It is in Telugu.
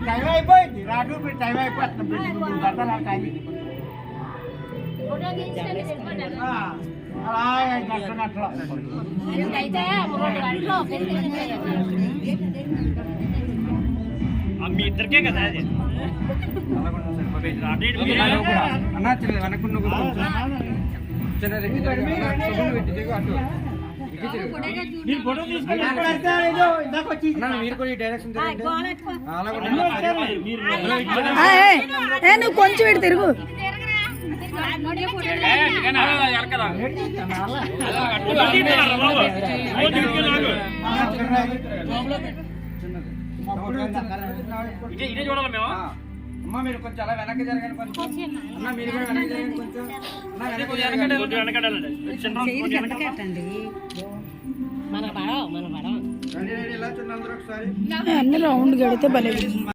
టైం అయిపోయింది రాడు టైం అయిపోతుంది మీ ఇద్దరికే కదా అది మీరు కూడా ఈ డైరెక్షన్ నువ్వు కొంచెం ఇటు తిరుగు ఇదే చూడాలి మేము. అమ్మ మీరు కొంచెం అలా వెనక్కి జరగండి కొంచెం అన్న మీరు కూడా వెనక్కి జరగండి కొంచెం అన్ని రౌండ్ గడితే భలే